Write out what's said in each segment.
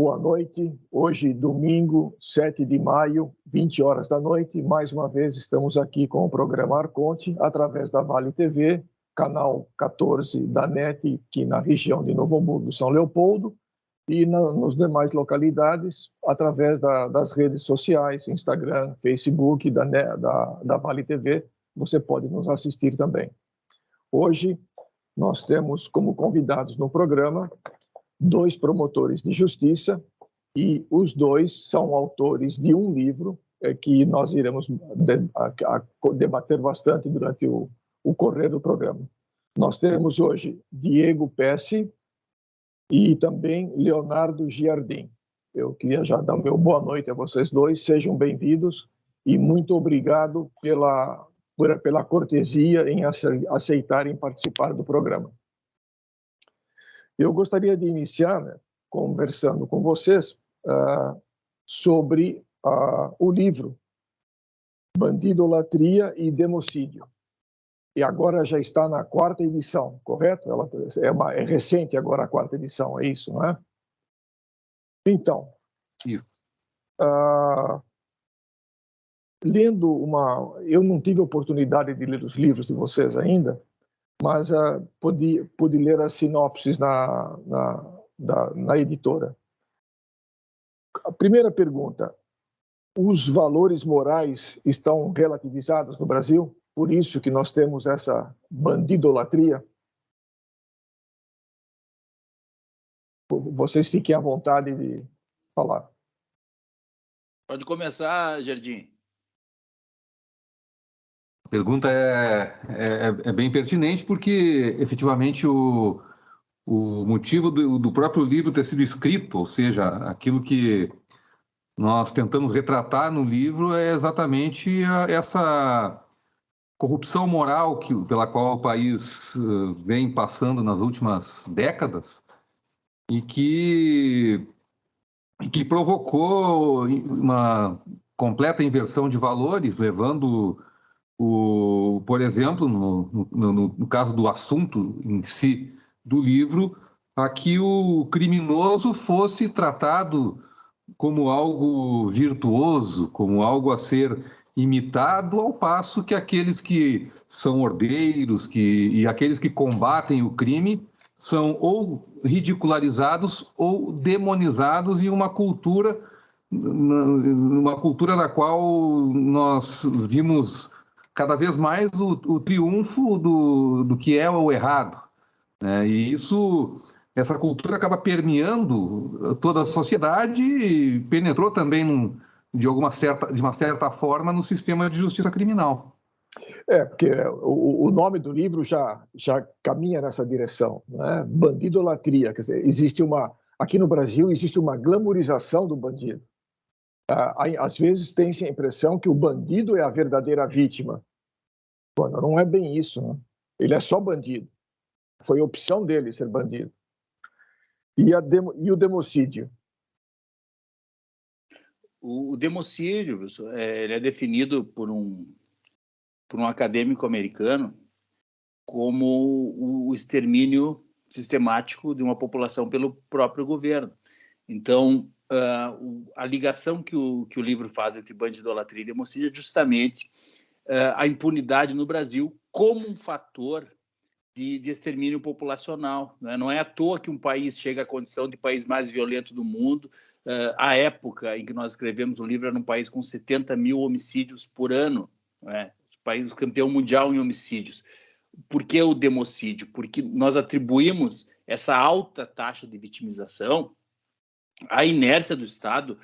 boa noite. Hoje, domingo, 7 de maio, 20 horas da noite. Mais uma vez, estamos aqui com o programa Arconte, através da Vale TV, canal 14 da NET, aqui na região de Novo Hamburgo, São Leopoldo, e nas demais localidades, através das redes sociais, Instagram, Facebook, da Vale TV, você pode nos assistir também. Hoje, nós temos como convidados no programa 2 promotores de justiça, e os 2 são autores de um livro que nós iremos debater bastante durante o correr do programa. Nós temos hoje Diego Pesce e também Leonardo Giardin. Eu queria já dar meu boa noite a vocês 2, sejam bem-vindos e muito obrigado pela cortesia em aceitarem participar do programa. Eu gostaria de iniciar, conversando com vocês sobre o livro Bandidolatria e Democídio. E agora já está na 4ª edição, correto? É recente agora a 4ª edição, é isso, não é? Então, isso. Eu não tive oportunidade de ler os livros de vocês ainda, mas pude ler as sinopses na editora. A primeira pergunta: os valores morais estão relativizados no Brasil? Por isso que nós temos essa bandidolatria? Vocês fiquem à vontade de falar. Pode começar, Jardim. A pergunta é bem pertinente, porque, efetivamente, o motivo do próprio livro ter sido escrito, ou seja, aquilo que nós tentamos retratar no livro é exatamente essa corrupção moral pela qual o país vem passando nas últimas décadas e que provocou uma completa inversão de valores, levando, por exemplo, no caso do assunto em si do livro, a que o criminoso fosse tratado como algo virtuoso, como algo a ser imitado, ao passo que aqueles que são ordeiros e aqueles que combatem o crime são ou ridicularizados ou demonizados em uma cultura na qual nós vimos cada vez mais o triunfo do que é o errado, né? E essa cultura acaba permeando toda a sociedade e penetrou também, de uma certa forma, no sistema de justiça criminal. Porque o nome do livro já caminha nessa direção, né? Bandidolatria, quer dizer, aqui no Brasil existe uma glamorização do bandido. Às vezes tem-se a impressão que o bandido é a verdadeira vítima, quando não é bem isso, né? Ele é só bandido. Foi opção dele ser bandido. E o democídio? O democídio, ele é definido por um acadêmico americano como o extermínio sistemático de uma população pelo próprio governo. Então, a ligação que o livro faz entre bandidolatria e democídio é justamente a impunidade no Brasil como um fator de extermínio populacional, né? Não é à toa que um país chega à condição de país mais violento do mundo. A época em que nós escrevemos o livro era um país com 70 mil homicídios por ano, né? O país campeão mundial em homicídios. Por que o democídio? Porque nós atribuímos essa alta taxa de vitimização à inércia do Estado,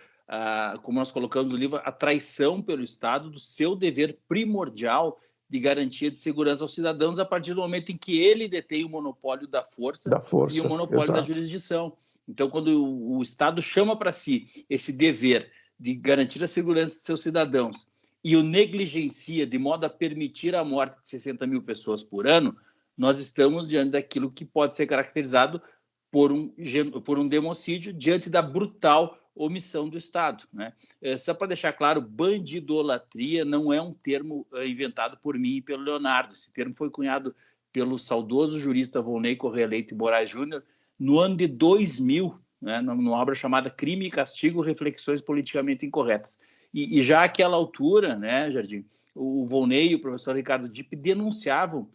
como nós colocamos no livro, a traição pelo Estado do seu dever primordial de garantia de segurança aos cidadãos a partir do momento em que ele detém o monopólio da força e o monopólio exato. da jurisdição. Então, quando o Estado chama para si esse dever de garantir a segurança de seus cidadãos e o negligencia de modo a permitir a morte de 60 mil pessoas por ano, nós estamos diante daquilo que pode ser caracterizado por um democídio diante da brutal omissão do Estado, né? Só para deixar claro, bandidolatria não é um termo inventado por mim e pelo Leonardo. Esse termo foi cunhado pelo saudoso jurista Volney Correia Leite Moraes Júnior no ano de 2000, né, numa obra chamada Crime e Castigo, Reflexões Politicamente Incorretas. E já àquela altura, né, Jardim, o Volney e o professor Ricardo Dipp denunciavam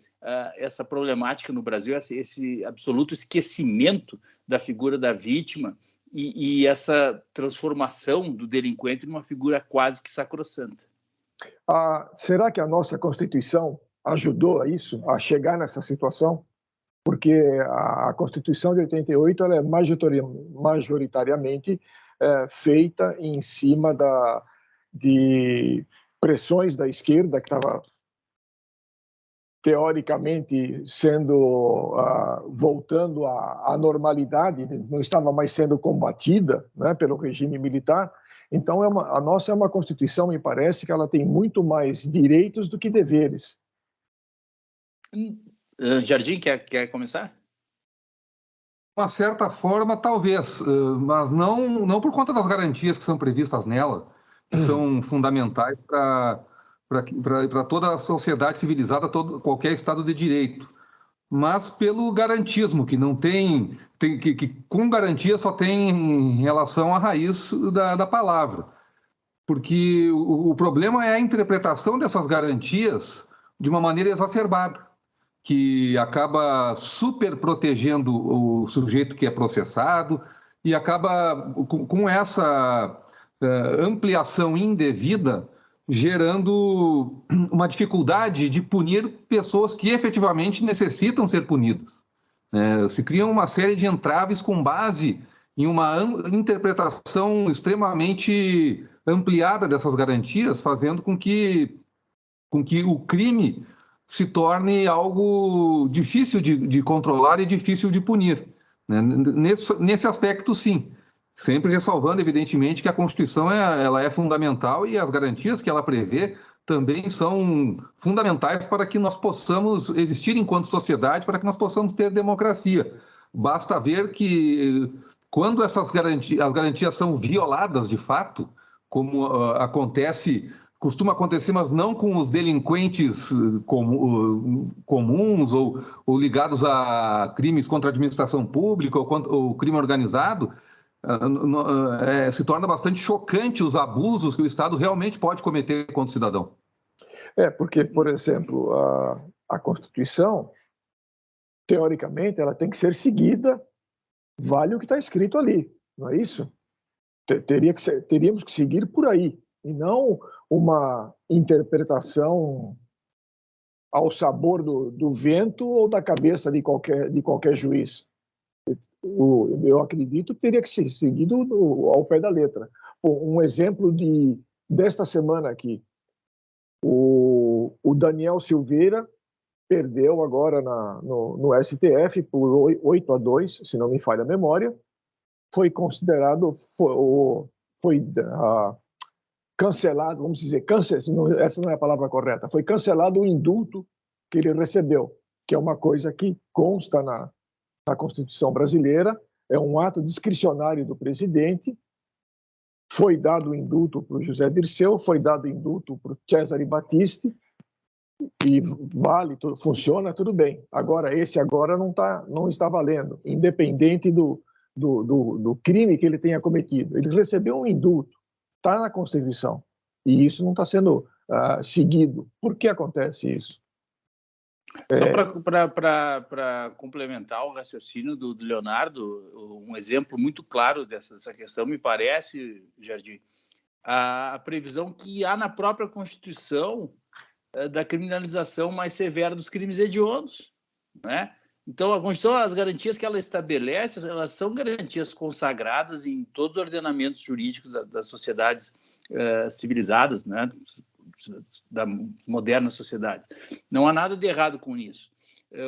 essa problemática no Brasil, esse absoluto esquecimento da figura da vítima e essa transformação do delinquente numa figura quase que sacrossanta. Será que a nossa Constituição ajudou a isso, a chegar nessa situação? Porque a Constituição de 88 ela é majoritariamente feita em cima de pressões da esquerda, que estava teoricamente sendo voltando à normalidade, não estava mais sendo combatida, né, pelo regime militar. Então, a nossa é uma Constituição, me parece, que ela tem muito mais direitos do que deveres. Jardim, quer começar? De uma certa forma, talvez, mas não por conta das garantias que são previstas nela, que são fundamentais para toda a sociedade civilizada, qualquer Estado de Direito, mas pelo garantismo, que não tem que com garantia só tem em relação à raiz da palavra. Porque o problema é a interpretação dessas garantias de uma maneira exacerbada, que acaba super protegendo o sujeito que é processado e acaba com essa ampliação indevida gerando uma dificuldade de punir pessoas que efetivamente necessitam ser punidas. Se criam uma série de entraves com base em uma interpretação extremamente ampliada dessas garantias, fazendo com que o crime se torne algo difícil de controlar e difícil de punir. Nesse aspecto, sim. Sempre ressalvando, evidentemente, que a Constituição ela é fundamental e as garantias que ela prevê também são fundamentais para que nós possamos existir enquanto sociedade, para que nós possamos ter democracia. Basta ver que quando as garantias são violadas de fato, como costuma acontecer, mas não com os delinquentes comuns ou ligados a crimes contra a administração pública ou crime organizado, se torna bastante chocante os abusos que o Estado realmente pode cometer contra o cidadão. Porque, por exemplo, a Constituição, teoricamente, ela tem que ser seguida, vale o que está escrito ali, não é isso? Teríamos que seguir por aí, e não uma interpretação ao sabor do vento ou da cabeça de qualquer juiz. Eu acredito que teria que ser seguido ao pé da letra. Um exemplo desta semana aqui, o Daniel Silveira perdeu agora no STF por 8-2, se não me falha a memória, foi considerado, foi cancelado, vamos dizer, essa não é a palavra correta, foi cancelado o indulto que ele recebeu, que é uma coisa que consta na Constituição brasileira, é um ato discricionário do presidente. Foi dado o indulto para o José Dirceu, foi dado o indulto para o Cesare Battisti, e vale, funciona, tudo bem. Agora, esse agora não está valendo, independente do crime que ele tenha cometido. Ele recebeu um indulto, está na Constituição, e isso não está sendo seguido. Por que acontece isso? Só para complementar o raciocínio do Leonardo, um exemplo muito claro dessa questão, me parece, Jardim, a previsão que há na própria Constituição da criminalização mais severa dos crimes hediondos, né? Então, a Constituição, as garantias que ela estabelece, elas são garantias consagradas em todos os ordenamentos jurídicos das sociedades civilizadas, né? Da moderna sociedade. Não há nada de errado com isso.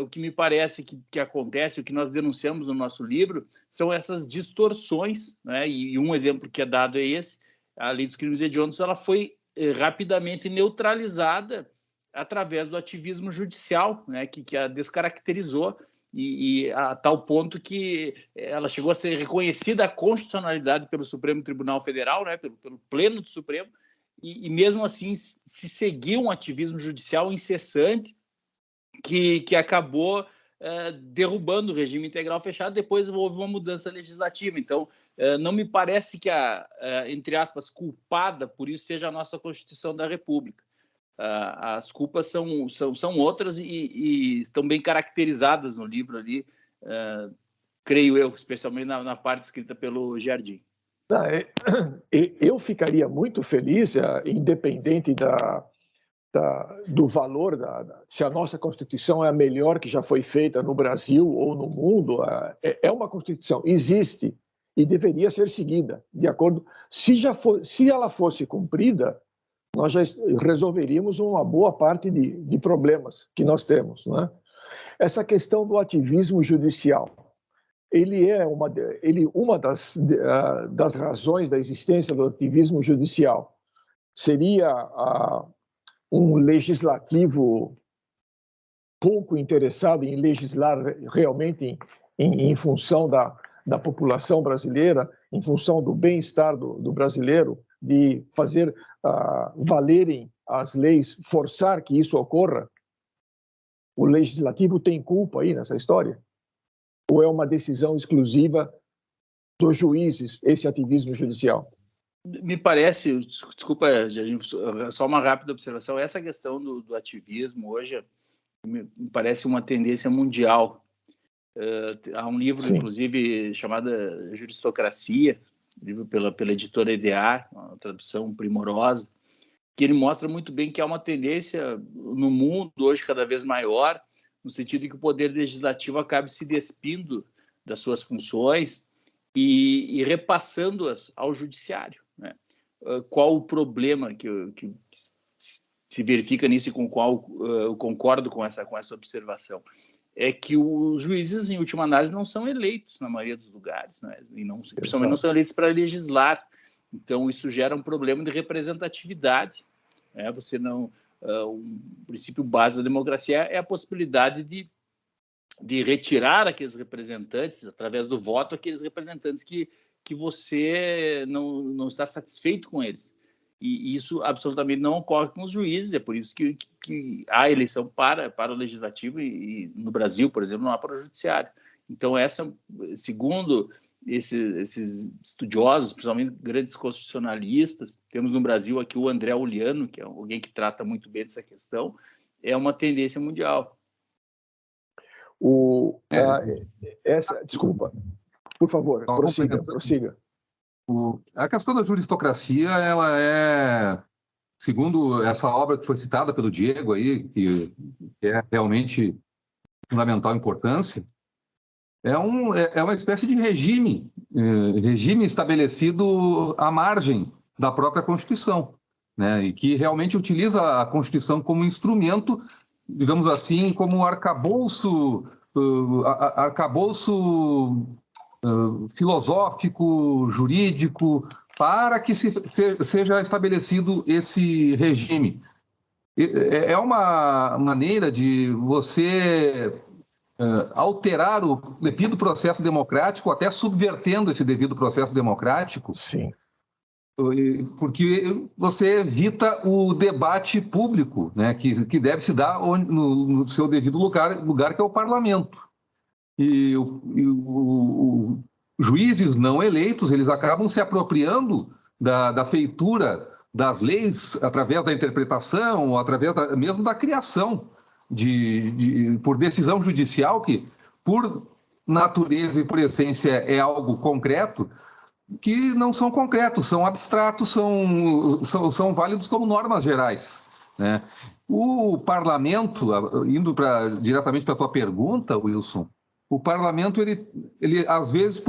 O que me parece que acontece, o que nós denunciamos no nosso livro, são essas distorções, né? E um exemplo que é dado é esse: a lei dos crimes hediondos, ela foi rapidamente neutralizada através do ativismo judicial, né? Que a descaracterizou e a tal ponto que ela chegou a ser reconhecida a constitucionalidade pelo Supremo Tribunal Federal, né? Pelo Pleno do Supremo, e mesmo assim se seguiu um ativismo judicial incessante que acabou derrubando o regime integral fechado. Depois houve uma mudança legislativa. Então, não me parece que entre aspas, culpada por isso seja a nossa Constituição da República. As culpas são outras e estão bem caracterizadas no livro ali, creio eu, especialmente na parte escrita pelo Jardim. Eu ficaria muito feliz, independente do valor, se a nossa Constituição é a melhor que já foi feita no Brasil ou no mundo. É uma Constituição, existe e deveria ser seguida, de acordo. Se ela fosse cumprida, nós já resolveríamos uma boa parte de problemas que nós temos, né? Essa questão do ativismo judicial, uma das razões da existência do ativismo judicial seria um legislativo pouco interessado em legislar realmente em função da população brasileira, em função do bem-estar do brasileiro, de fazer valerem as leis, forçar que isso ocorra. O legislativo tem culpa aí nessa história? Ou é uma decisão exclusiva dos juízes, esse ativismo judicial? Me parece, desculpa, Jardim, só uma rápida observação, essa questão do ativismo hoje me parece uma tendência mundial. Há um livro, sim, inclusive, chamado Juristocracia, livro pela editora EDA, uma tradução primorosa, que ele mostra muito bem que há uma tendência no mundo hoje cada vez maior, no sentido de que o poder legislativo acabe se despindo das suas funções e repassando-as ao judiciário, né? Qual o problema que se verifica nisso e com qual eu concordo com essa observação? É que os juízes, em última análise, não são eleitos na maioria dos lugares, né? E principalmente não são eleitos para legislar. Então, isso gera um problema de representatividade, né? Você não... um princípio básico da democracia é a possibilidade de retirar aqueles representantes, através do voto, aqueles representantes que você não está satisfeito com eles. E isso absolutamente não ocorre com os juízes, é por isso que há eleição para o legislativo e no Brasil, por exemplo, não há para o judiciário. Então, segundo esses estudiosos, principalmente grandes constitucionalistas, temos no Brasil aqui o André Uliano, que é alguém que trata muito bem dessa questão, é uma tendência mundial. Desculpa, por favor, prossiga. A questão da juristocracia, ela é, segundo essa obra que foi citada pelo Diego aí, que é realmente de fundamental importância, é uma espécie de regime estabelecido à margem da própria Constituição, né? E que realmente utiliza a Constituição como instrumento, digamos assim, como arcabouço filosófico, jurídico, para que seja estabelecido esse regime. É uma maneira de você alterar o devido processo democrático, até subvertendo esse devido processo democrático. Sim. Porque você evita o debate público, né, que deve se dar no seu devido lugar, que é o parlamento. E os juízes não eleitos, eles acabam se apropriando da feitura das leis através da interpretação, ou através mesmo da criação por decisão judicial, que por natureza e por essência é algo concreto, que não são concretos, são abstratos, são válidos como normas gerais, né? O parlamento, indo diretamente para a tua pergunta, Wilson, o parlamento, ele às vezes,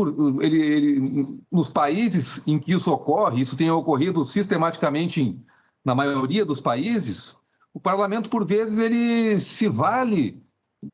nos países em que isso ocorre, isso tem ocorrido sistematicamente na maioria dos países, o parlamento, por vezes, ele se vale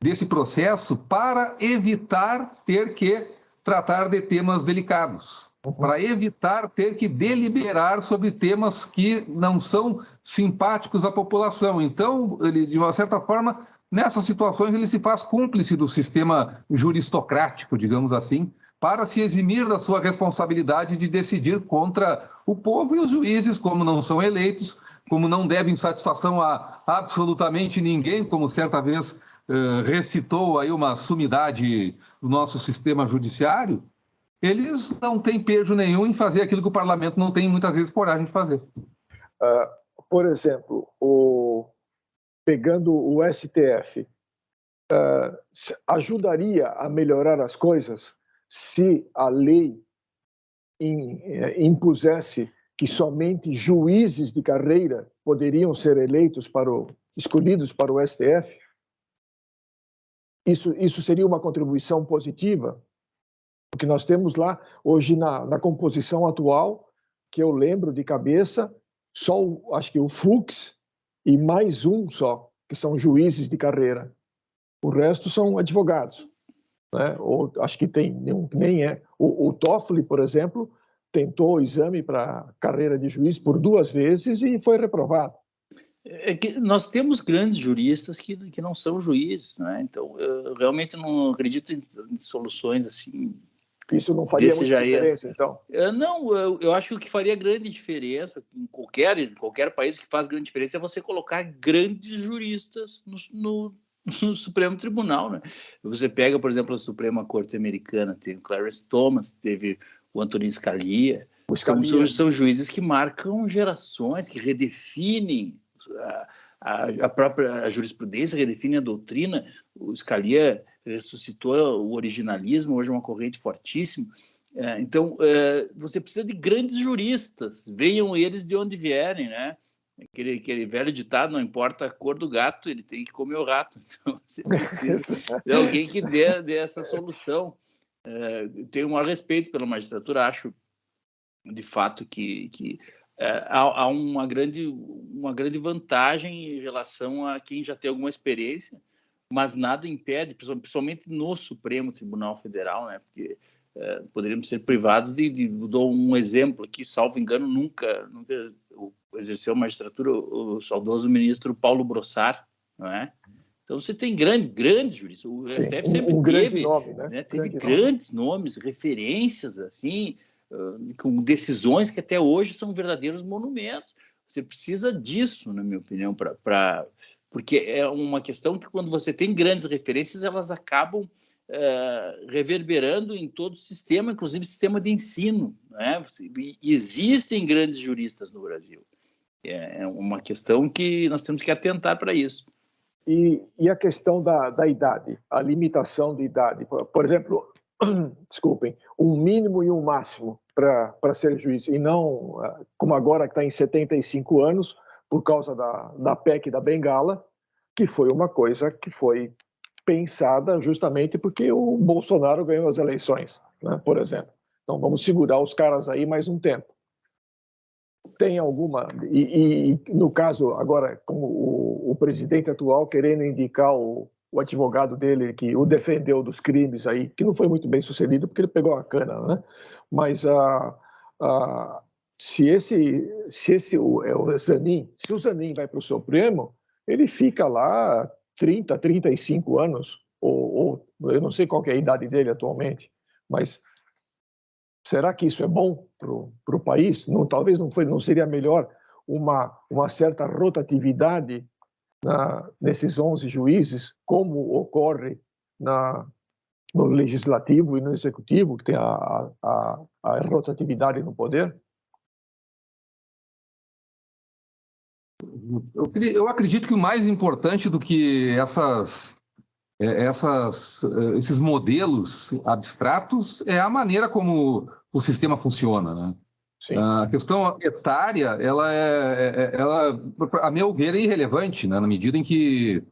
desse processo para evitar ter que tratar de temas delicados, para evitar ter que deliberar sobre temas que não são simpáticos à população. Então, ele, de uma certa forma, nessas situações, ele se faz cúmplice do sistema juristocrático, digamos assim, para se eximir da sua responsabilidade de decidir contra o povo, e os juízes, como não são eleitos, como não devem satisfação a absolutamente ninguém, como certa vez recitou aí uma sumidade do nosso sistema judiciário, eles não têm pejo nenhum em fazer aquilo que o parlamento não tem muitas vezes coragem de fazer. Por exemplo, pegando o STF, ajudaria a melhorar as coisas se a lei impusesse que somente juízes de carreira poderiam ser escolhidos para o STF? Isso seria uma contribuição positiva? Porque nós temos lá, hoje, na composição atual, que eu lembro de cabeça, acho que o Fux e mais um só, que são juízes de carreira. O resto são advogados, né? Ou acho que tem nenhum que nem é. O Toffoli, por exemplo, tentou o exame para carreira de juiz por 2 vezes e foi reprovado. É que nós temos grandes juristas que não são juízes, né? Então, eu realmente não acredito em soluções assim. Isso não faria muita diferença, então? Não, eu acho que o que faria grande diferença em qualquer país, o que faz grande diferença é você colocar grandes juristas no Supremo Tribunal, né? Você pega, por exemplo, a Suprema Corte Americana, tem o Clarence Thomas, teve o Antonin Scalia. São juízes que marcam gerações, que redefinem a própria jurisprudência, redefinem a doutrina. O Scalia ressuscitou o originalismo, hoje é uma corrente fortíssima. Então, você precisa de grandes juristas, venham eles de onde vierem, né? Aquele velho ditado, não importa a cor do gato, ele tem que comer o rato. Então, você precisa de alguém que dê essa solução. Tenho o maior respeito pela magistratura, acho, de fato, que há uma grande vantagem em relação a quem já tem alguma experiência, mas nada impede, principalmente no Supremo Tribunal Federal, né? Porque poderíamos ser privados dou um exemplo aqui, salvo engano, nunca exerceu a magistratura o saudoso ministro Paulo Brossard, não é? Então você tem grandes juristas. O STF sempre teve, nome, né? Teve grandes nomes, referências assim, com decisões que até hoje são verdadeiros monumentos. Você precisa disso, na minha opinião, porque é uma questão que, quando você tem grandes referências, elas acabam reverberando em todo o sistema, inclusive sistema de ensino, né? Existem grandes juristas no Brasil. É uma questão que nós temos que atentar para isso. E a questão da idade, a limitação de idade. Por exemplo, desculpem, um mínimo e um máximo para ser juiz, e não como agora que está em 75 anos, por causa da PEC da Bengala, que foi uma coisa que foi pensada justamente porque o Bolsonaro ganhou as eleições, né, por exemplo. Então vamos segurar os caras aí mais um tempo. Tem alguma... E no caso, agora, com o presidente atual querendo indicar o advogado dele que o defendeu dos crimes aí, que não foi muito bem sucedido porque ele pegou a cana, né? Mas se o Zanin vai para o Supremo, ele fica lá 30, 35 anos, ou eu não sei qual que é a idade dele atualmente, mas será que isso é bom para o país? Talvez não seria melhor uma certa rotatividade nesses 11 juízes, como ocorre no legislativo e no executivo, que tem a rotatividade no poder? Eu acredito que o mais importante do que esses modelos abstratos é a maneira como o sistema funciona, né? Sim. A questão etária, ela, a meu ver, é irrelevante, né? Na medida em que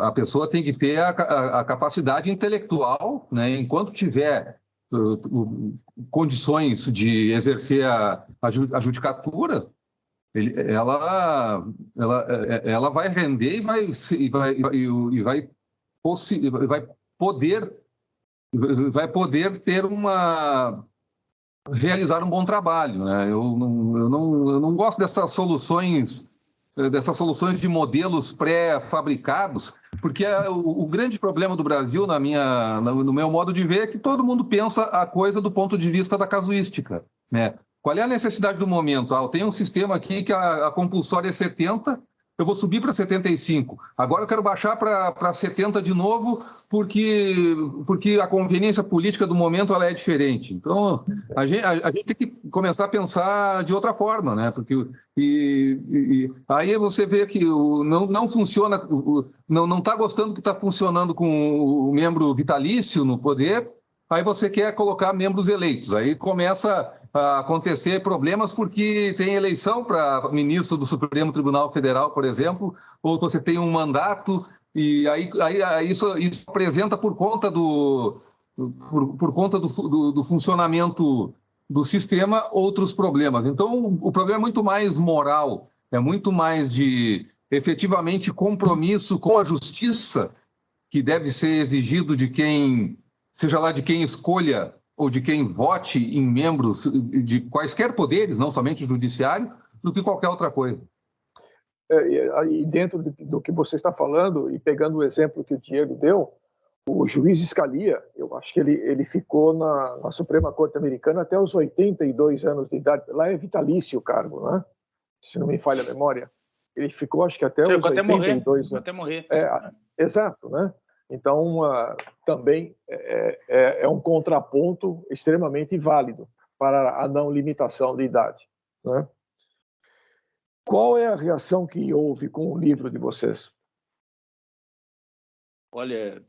a pessoa tem que ter a capacidade intelectual, né? Enquanto tiver condições de exercer a judicatura, ela vai render e vai poder realizar um bom trabalho, né? Eu não gosto dessas soluções de modelos pré-fabricados, porque o grande problema do Brasil, no meu modo de ver, é que todo mundo pensa a coisa do ponto de vista da casuística, né? Qual é a necessidade do momento? Eu tenho um sistema aqui que a compulsória é 70, eu vou subir para 75. Agora eu quero baixar para 70 de novo, porque a conveniência política do momento ela é diferente. Então, a gente tem que começar a pensar de outra forma, né? Porque aí você vê que não funciona, não está gostando que está funcionando com o membro vitalício no poder, aí você quer colocar membros eleitos. Aí começa a acontecer problemas porque tem eleição para ministro do Supremo Tribunal Federal, por exemplo, ou você tem um mandato, e aí isso apresenta por conta do funcionamento do sistema outros problemas. Então, o problema é muito mais moral, é muito mais de efetivamente compromisso com a justiça que deve ser exigido de quem, seja lá de quem escolha ou de quem vote em membros de quaisquer poderes, não somente o judiciário, do que qualquer outra coisa. E dentro do que você está falando, e pegando o exemplo que o Diego deu, o juiz Scalia, eu acho que ele ficou na Suprema Corte Americana até os 82 anos de idade. Lá é vitalício o cargo, né? Se não me falha a memória. Ele ficou, acho que até os 82 anos. Até morrer. Exato, né? Então, também é um contraponto extremamente válido para a não limitação de idade, né? Qual é a reação que houve com o livro de vocês? Olha,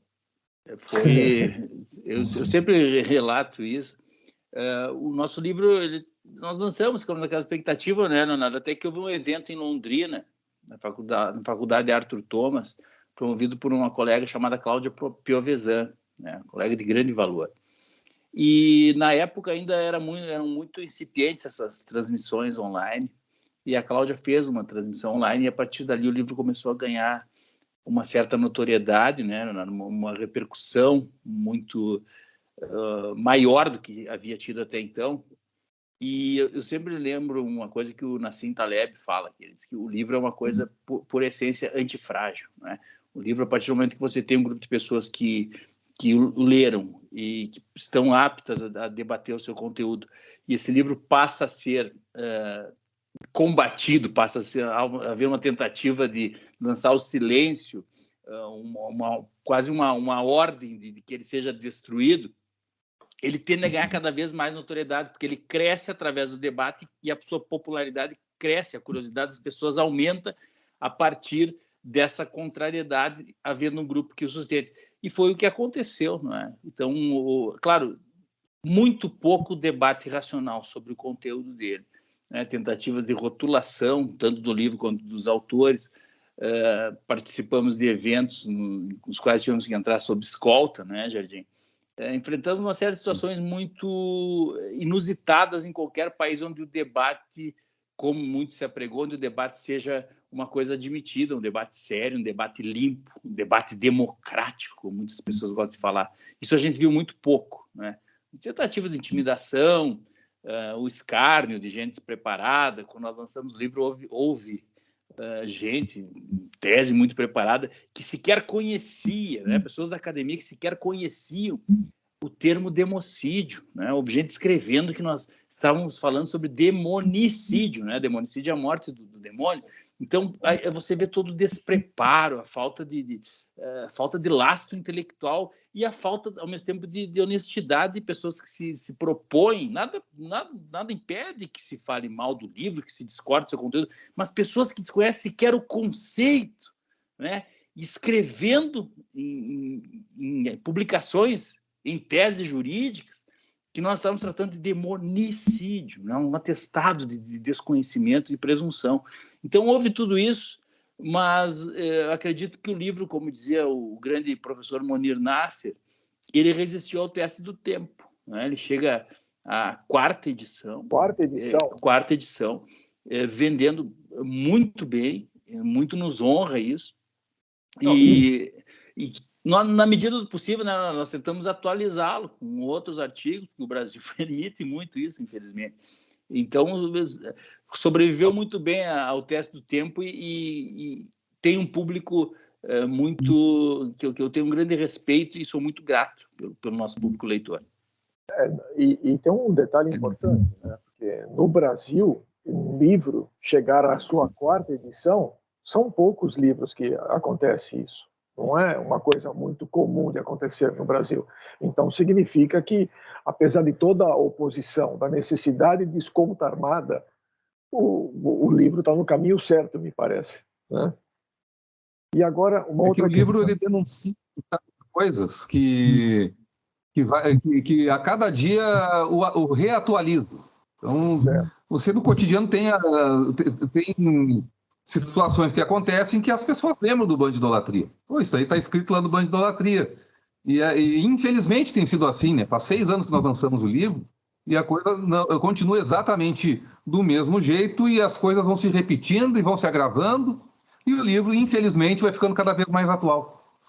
eu sempre relato isso. O nosso livro, nós lançamos ficamos naquela expectativa, né, Leonardo? Até que houve um evento em Londrina, na faculdade Arthur Thomas, promovido por uma colega chamada Cláudia Piovesan, né, colega de grande valor. E na época ainda eram muito incipientes essas transmissões online, e a Cláudia fez uma transmissão online, e a partir dali o livro começou a ganhar uma certa notoriedade, né, uma repercussão muito maior do que havia tido até então. E eu sempre lembro uma coisa que o Nassim Taleb fala, que ele diz que o livro é uma coisa, por essência, antifrágil, né? O livro, a partir do momento que você tem um grupo de pessoas que o leram e que estão aptas a debater o seu conteúdo, e esse livro passa a ser combatido, passa a haver uma tentativa de lançar o silêncio, quase uma ordem de que ele seja destruído, ele tende a ganhar cada vez mais notoriedade, porque ele cresce através do debate e a sua popularidade cresce, a curiosidade das pessoas aumenta a partir dessa contrariedade havendo um grupo que o sustente. E foi o que aconteceu, não é? Então, claro, muito pouco debate racional sobre o conteúdo dele, né? Tentativas de rotulação, tanto do livro quanto dos autores. Participamos de eventos nos quais tivemos que entrar sob escolta, né, Jardim? Enfrentamos uma série de situações muito inusitadas em qualquer país onde o debate, como muito se apregou, onde o debate seja uma coisa admitida, um debate sério, um debate limpo, um debate democrático, como muitas pessoas gostam de falar. Isso a gente viu muito pouco, né? Tentativas de intimidação, o escárnio de gente despreparada. Quando nós lançamos o livro, houve gente, em tese, muito preparada, que sequer conhecia, né? Pessoas da academia que sequer conheciam o termo democídio, né? Houve gente escrevendo que nós estávamos falando sobre demonicídio, né? Demonicídio é a morte do demônio. Então, aí você vê todo o despreparo, a falta de lastro intelectual e a falta, ao mesmo tempo, de honestidade de pessoas que se propõem. Nada impede que se fale mal do livro, que se discorde do seu conteúdo, mas pessoas que desconhecem sequer o conceito, né? Escrevendo em publicações, em teses jurídicas, que nós estamos tratando de demonicídio, né? Um atestado de desconhecimento e presunção. Então, houve tudo isso, mas acredito que o livro, como dizia o grande professor Monir Nasser, ele resistiu ao teste do tempo, né? Ele chega à quarta edição, vendendo muito bem, muito nos honra isso. E na medida do possível, né, nós tentamos atualizá-lo com outros artigos, porque o Brasil permite muito isso, infelizmente. Então, sobreviveu muito bem ao teste do tempo e tem um público muito que eu tenho um grande respeito e sou muito grato pelo nosso público leitor. E tem um detalhe importante, né? Porque no Brasil, um livro chegar à sua quarta edição São poucos livros que acontece isso. Não é uma coisa muito comum de acontecer no Brasil. Então, significa que, apesar de toda a oposição, da necessidade de escolta armada, o livro está no caminho certo, me parece, né? E agora, uma outra o livro questão. Ele denuncia coisas que a cada dia o reatualiza. Então, Certo. você no cotidiano tem situações que acontecem que as pessoas lembram do Bando de Idolatria. Pô, isso aí está escrito lá no Bando de Idolatria. E infelizmente tem sido assim, né? Faz 6 anos que nós lançamos o livro e a coisa continua exatamente do mesmo jeito e as coisas vão se repetindo e vão se agravando e o livro, infelizmente, vai ficando cada vez mais atual.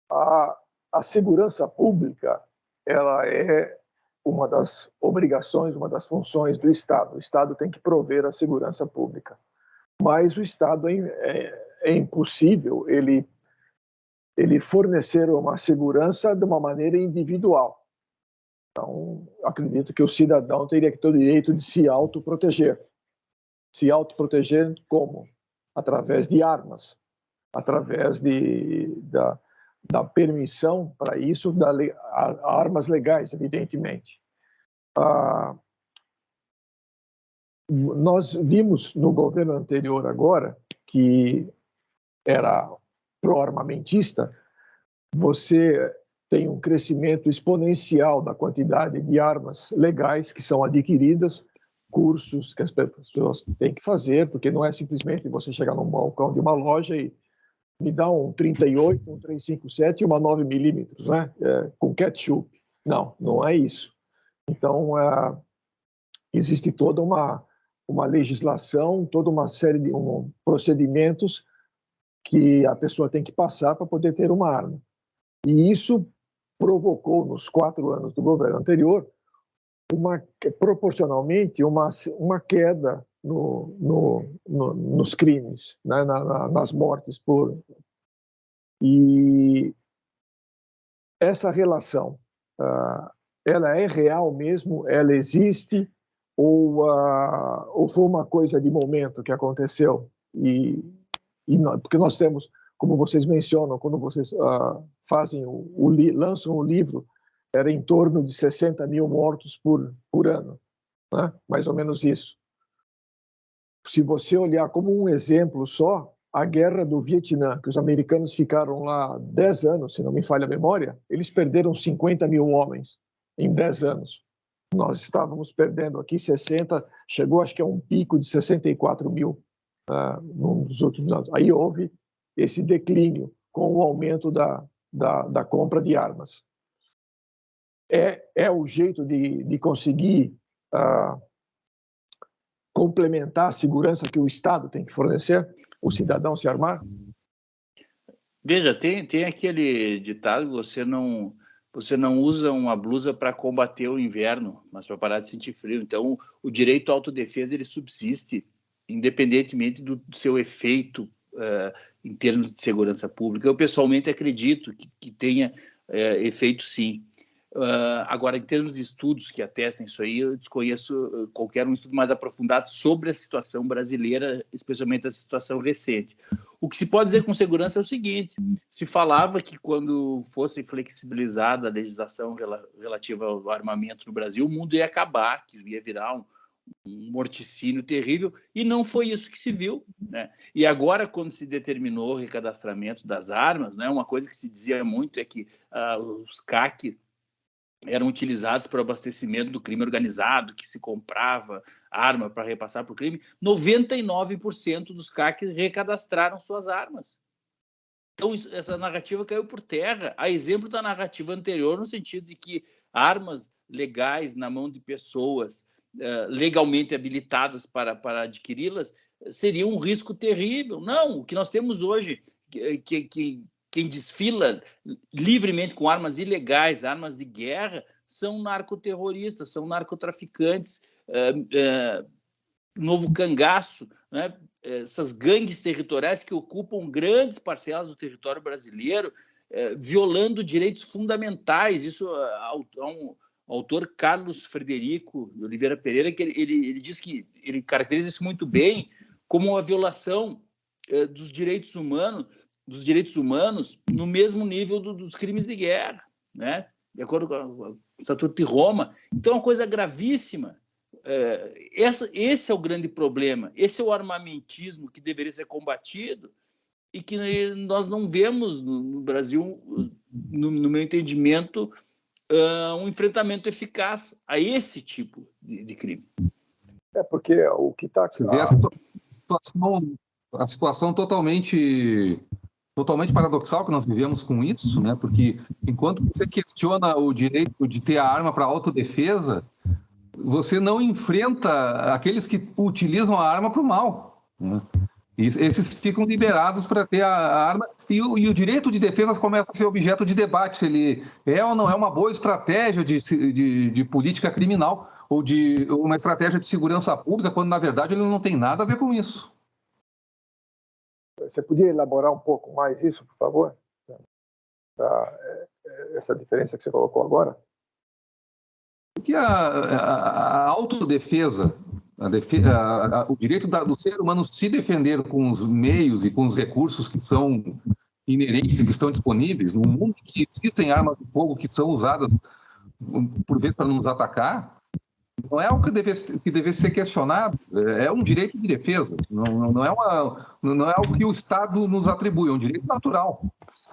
A segurança pública, ela é uma das obrigações, uma das funções do Estado. O Estado tem que prover a segurança pública. Mas o Estado é impossível ele fornecer uma segurança de uma maneira individual. Então, acredito que o cidadão teria que ter o direito de se autoproteger. Se autoproteger como? Através de armas, através da permissão para isso, armas legais, evidentemente. Nós vimos no governo anterior agora, que era pró-armamentista, você tem um crescimento exponencial da quantidade de armas legais que são adquiridas, cursos que as pessoas têm que fazer, porque não é simplesmente você chegar num balcão de uma loja e me dá um 38, um 357 e uma 9mm, né? Com ketchup. Não, não é isso. Então, existe toda uma legislação, toda uma série de procedimentos que a pessoa tem que passar para poder ter uma arma. E isso provocou, nos 4 anos do governo anterior, proporcionalmente uma queda nos crimes, né, nas mortes. E essa relação, ela é real mesmo? Ela existe? Ou foi uma coisa de momento que aconteceu? Porque nós temos, como vocês mencionam, quando vocês fazem lançam o livro, era em torno de 60 mil mortos por ano, né? Mais ou menos isso. Se você olhar como um exemplo só, a guerra do Vietnã, que os americanos ficaram lá 10 anos, se não me falha a memória, eles perderam 50 mil homens em 10 anos. Nós estávamos perdendo aqui 60, chegou acho que a um pico de 64 mil num dos outros anos. Aí houve esse declínio com o aumento da compra de armas. É o jeito de conseguir complementar a segurança que o Estado tem que fornecer, o cidadão se armar? Veja, tem aquele ditado: você não usa uma blusa para combater o inverno, mas para parar de sentir frio. Então, o direito à autodefesa ele subsiste, independentemente do seu efeito em termos de segurança pública. Eu, pessoalmente, acredito que tenha efeito, sim. Agora, em termos de estudos que atestem isso aí, eu desconheço qualquer um estudo mais aprofundado sobre a situação brasileira, especialmente a situação recente. O que se pode dizer com segurança é o seguinte: se falava que quando fosse flexibilizada a legislação relativa ao armamento no Brasil, o mundo ia acabar, que ia virar um morticínio terrível, e não foi isso que se viu, né? E agora, quando se determinou o recadastramento das armas, né, uma coisa que se dizia muito é que os CAC eram utilizados para o abastecimento do crime organizado, que se comprava arma para repassar para o crime. 99% dos CAC recadastraram suas armas. Então, essa narrativa caiu por terra. A exemplo da narrativa anterior, no sentido de que armas legais na mão de pessoas legalmente habilitadas para adquiri-las seria um risco terrível. Não, o que nós temos hoje, quem desfila livremente com armas ilegais, armas de guerra, são narcoterroristas, são narcotraficantes, novo cangaço, né? Essas gangues territoriais que ocupam grandes parcelas do território brasileiro, violando direitos fundamentais. Isso há um autor, Carlos Frederico de Oliveira Pereira, que ele diz que ele caracteriza isso muito bem como uma violação dos direitos humanos no mesmo nível dos crimes de guerra, né? De acordo com o Estatuto de Roma. Então, é uma coisa gravíssima. Esse é o grande problema. Esse é o armamentismo que deveria ser combatido e que nós não vemos no Brasil, no meu entendimento, um enfrentamento eficaz a esse tipo de crime. Porque o que está... Você vê a situação totalmente paradoxal que nós vivemos com isso, né? Porque enquanto você questiona o direito de ter a arma para autodefesa, você não enfrenta aqueles que utilizam a arma para o mal, né? Esses ficam liberados para ter a arma e o direito de defesa começa a ser objeto de debate, se ele é ou não é uma boa estratégia de política criminal ou de uma estratégia de segurança pública, quando na verdade ele não tem nada a ver com isso. Você podia elaborar um pouco mais isso, por favor? Essa diferença que você colocou agora? Porque a autodefesa, o direito do ser humano se defender com os meios e com os recursos que são inerentes, que estão disponíveis, no mundo que existem armas de fogo que são usadas, por vezes, para nos atacar, não é algo que deve ser questionado, é um direito de defesa, não é algo que o Estado nos atribui, é um direito natural.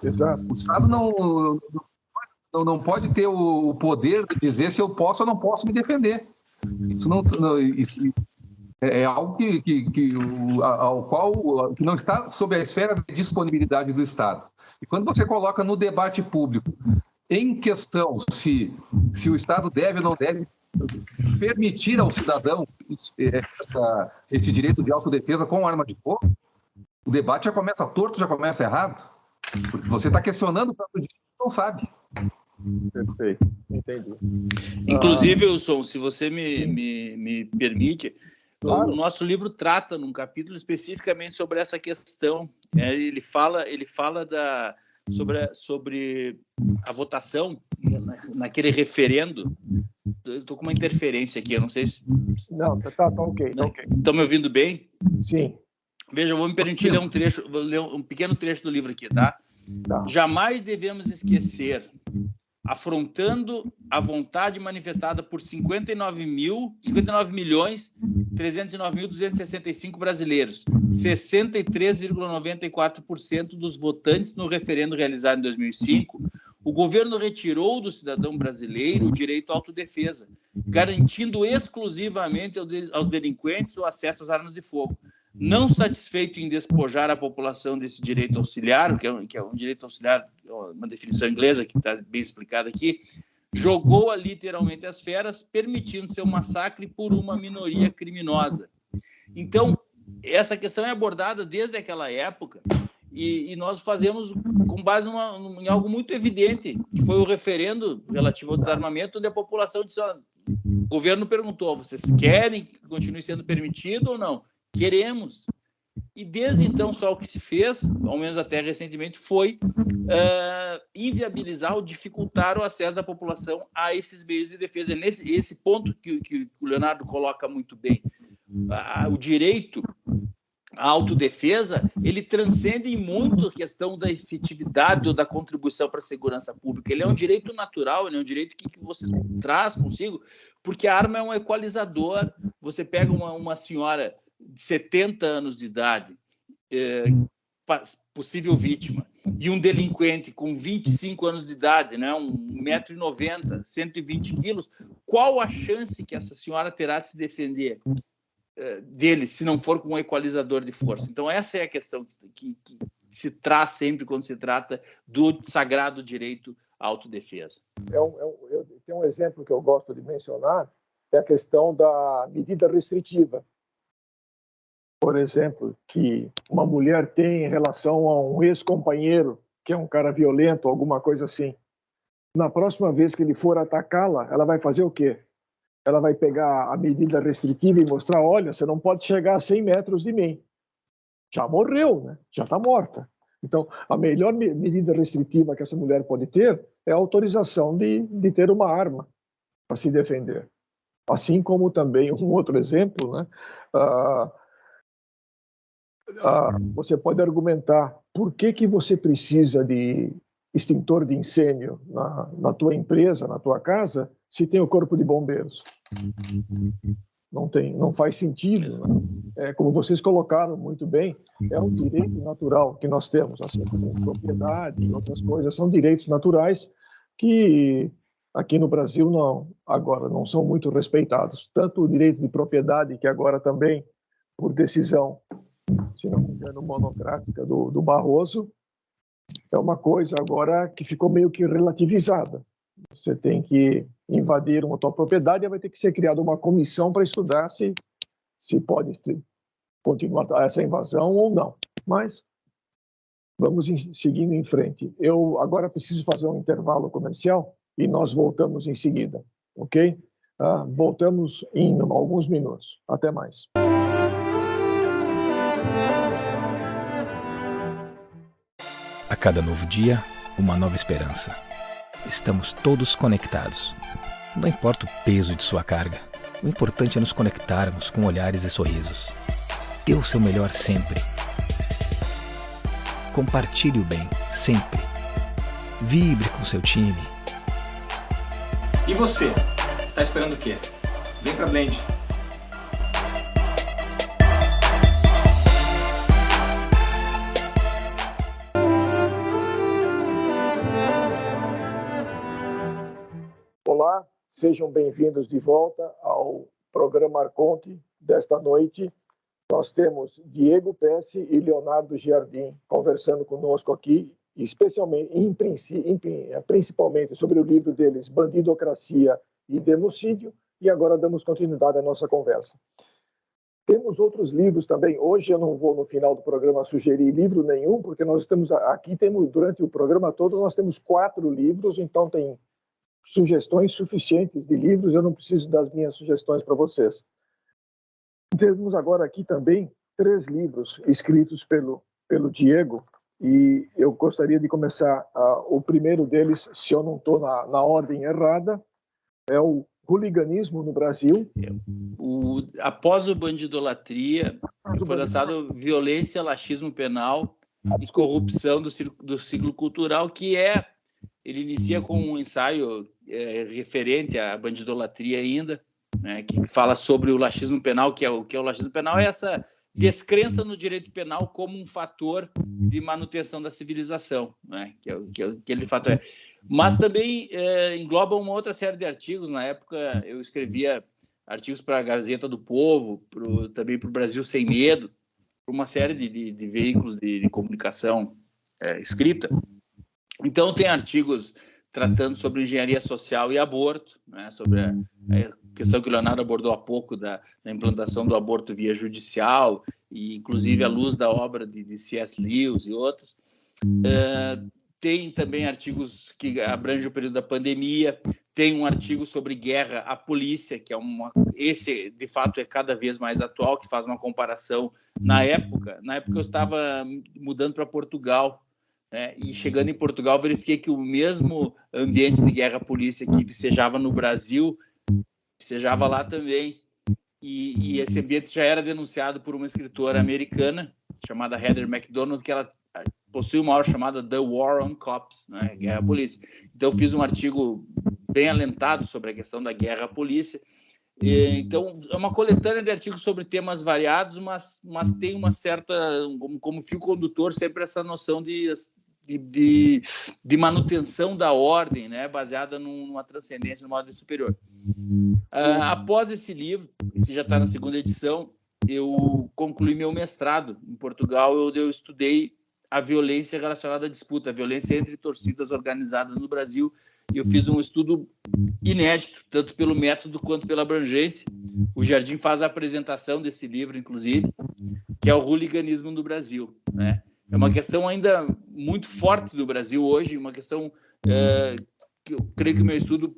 Exato. O Estado não pode ter o poder de dizer se eu posso ou não posso me defender. Isso é algo que não está sob a esfera de disponibilidade do Estado. E quando você coloca no debate público em questão se o Estado deve ou não deve permitir ao cidadão esse direito de autodefesa com arma de fogo, o debate já começa torto, já começa errado. Porque você está questionando o próprio direito que não sabe. Perfeito, entendi. Inclusive, Wilson, se você me permite, claro. O nosso livro trata num capítulo especificamente sobre essa questão. Ele fala sobre a votação naquele referendo. Eu estou com uma interferência aqui, eu não sei se... Não, tá ok. Estão me ouvindo bem? Sim. Veja, eu vou me permitir ler vou ler um pequeno trecho do livro aqui, tá? Jamais devemos esquecer, afrontando a vontade manifestada por 59.309.265 brasileiros, 63,94% dos votantes no referendo realizado em 2005, o governo retirou do cidadão brasileiro o direito à autodefesa, garantindo exclusivamente aos delinquentes o acesso às armas de fogo. Não satisfeito em despojar a população desse direito auxiliar, que é um direito auxiliar, uma definição inglesa que está bem explicada aqui, jogou-a literalmente às feras, permitindo seu massacre por uma minoria criminosa. Então, essa questão é abordada desde aquela época e nós fazemos com base em algo muito evidente, que foi o referendo relativo ao desarmamento, onde a população disse, o governo perguntou, vocês querem que continue sendo permitido ou não? Queremos. E desde então, só o que se fez, ao menos até recentemente, foi inviabilizar ou dificultar o acesso da população a esses meios de defesa. Esse ponto que o Leonardo coloca muito bem. O direito à autodefesa, ele transcende muito a questão da efetividade ou da contribuição para a segurança pública. Ele é um direito natural, ele é um direito que você traz consigo, porque a arma é um equalizador. Você pega uma senhora de 70 anos de idade, possível vítima, e um delinquente com 25 anos de idade, né, 1,90 m, 120 quilos, qual a chance que essa senhora terá de se defender dele, se não for com um equalizador de força? Então, essa é a questão que se traz sempre quando se trata do sagrado direito à autodefesa. Tem um exemplo que eu gosto de mencionar, é a questão da medida restritiva. Por exemplo, que uma mulher tem em relação a um ex-companheiro, que é um cara violento, alguma coisa assim. Na próxima vez que ele for atacá-la, ela vai fazer o quê? Ela vai pegar a medida restritiva e mostrar, olha, você não pode chegar a 100 metros de mim. Já morreu, né? Já está morta. Então, a melhor medida restritiva que essa mulher pode ter é a autorização de ter uma arma para se defender. Assim como também um outro exemplo, né? você pode argumentar por que você precisa de extintor de incêndio na tua empresa, na tua casa, se tem o corpo de bombeiros. Não faz sentido. Né? Como vocês colocaram muito bem, é um direito natural que nós temos, assim como propriedade e outras coisas, são direitos naturais que aqui no Brasil agora não são muito respeitados. Tanto o direito de propriedade, que agora também, por decisão, se não me engano, monocrática do Barroso, é uma coisa agora que ficou meio que relativizada. Você tem que invadir uma tua propriedade e vai ter que ser criada uma comissão para estudar se pode continuar essa invasão ou não. Mas vamos seguindo em frente. Eu agora preciso fazer um intervalo comercial e nós voltamos em seguida, ok? Voltamos em alguns minutos. Até mais. A cada novo dia, uma nova esperança. Estamos todos conectados. Não importa o peso de sua carga, o importante é nos conectarmos com olhares e sorrisos. Dê o seu melhor sempre. Compartilhe o bem, sempre. Vibre com seu time. E você? Tá esperando o quê? Vem pra Blend. Olá, sejam bem-vindos de volta ao programa Arconte desta noite. Nós temos Diego Pesce e Leonardo Giardin conversando conosco aqui, especialmente, principalmente sobre o livro deles, Bandidocracia e Democídio, e agora damos continuidade à nossa conversa. Temos outros livros também. Hoje eu não vou, no final do programa, sugerir livro nenhum, porque nós temos aqui, durante o programa todo, nós temos 4 livros, então tem sugestões suficientes de livros, eu não preciso das minhas sugestões para vocês. Temos agora aqui também 3 livros escritos pelo Diego, e eu gostaria de começar, o primeiro deles, se eu não estou na ordem errada, é o Hooliganismo no Brasil. Após o Bandidolatria, foi lançado Violência, Laxismo Penal e Corrupção do Ciclo Cultural, ele inicia com um ensaio referente à bandidolatria ainda, né, que fala sobre o laxismo penal, que é o laxismo penal, é essa descrença no direito penal como um fator de manutenção da civilização, né, que ele de fato é. Mas também engloba uma outra série de artigos. Na época eu escrevia artigos para a Gazeta do Povo, também para o Brasil Sem Medo, para uma série de veículos de comunicação escrita. Então, tem artigos tratando sobre engenharia social e aborto, né, sobre a questão que o Leonardo abordou há pouco da implantação do aborto via judicial, e inclusive à luz da obra de C.S. Lewis e outros. Tem também artigos que abrangem o período da pandemia. Tem um artigo sobre guerra à polícia, que esse de fato é cada vez mais atual, que faz uma comparação. Na época eu estava mudando para Portugal, né, e chegando em Portugal verifiquei que o mesmo ambiente de guerra à polícia que vicejava no Brasil vicejava lá também, e esse ambiente já era denunciado por uma escritora americana chamada Heather McDonald, que ela possui uma obra chamada The War on Cops, né, Guerra à Polícia. Então eu fiz um artigo bem alentado sobre a questão da guerra à polícia. Então é uma coletânea de artigos sobre temas variados, mas tem uma certa, como fio condutor, sempre essa noção de manutenção da ordem, né, baseada numa transcendência, numa ordem superior. Após esse livro, esse já está na 2ª edição, eu concluí meu mestrado em Portugal, onde eu estudei a violência relacionada à disputa, a violência entre torcidas organizadas no Brasil, e eu fiz um estudo inédito, tanto pelo método quanto pela abrangência. O Jardim faz a apresentação desse livro, inclusive, que é o Hooliganismo no Brasil, né? É uma questão ainda muito forte do Brasil hoje, uma questão que eu creio que o meu estudo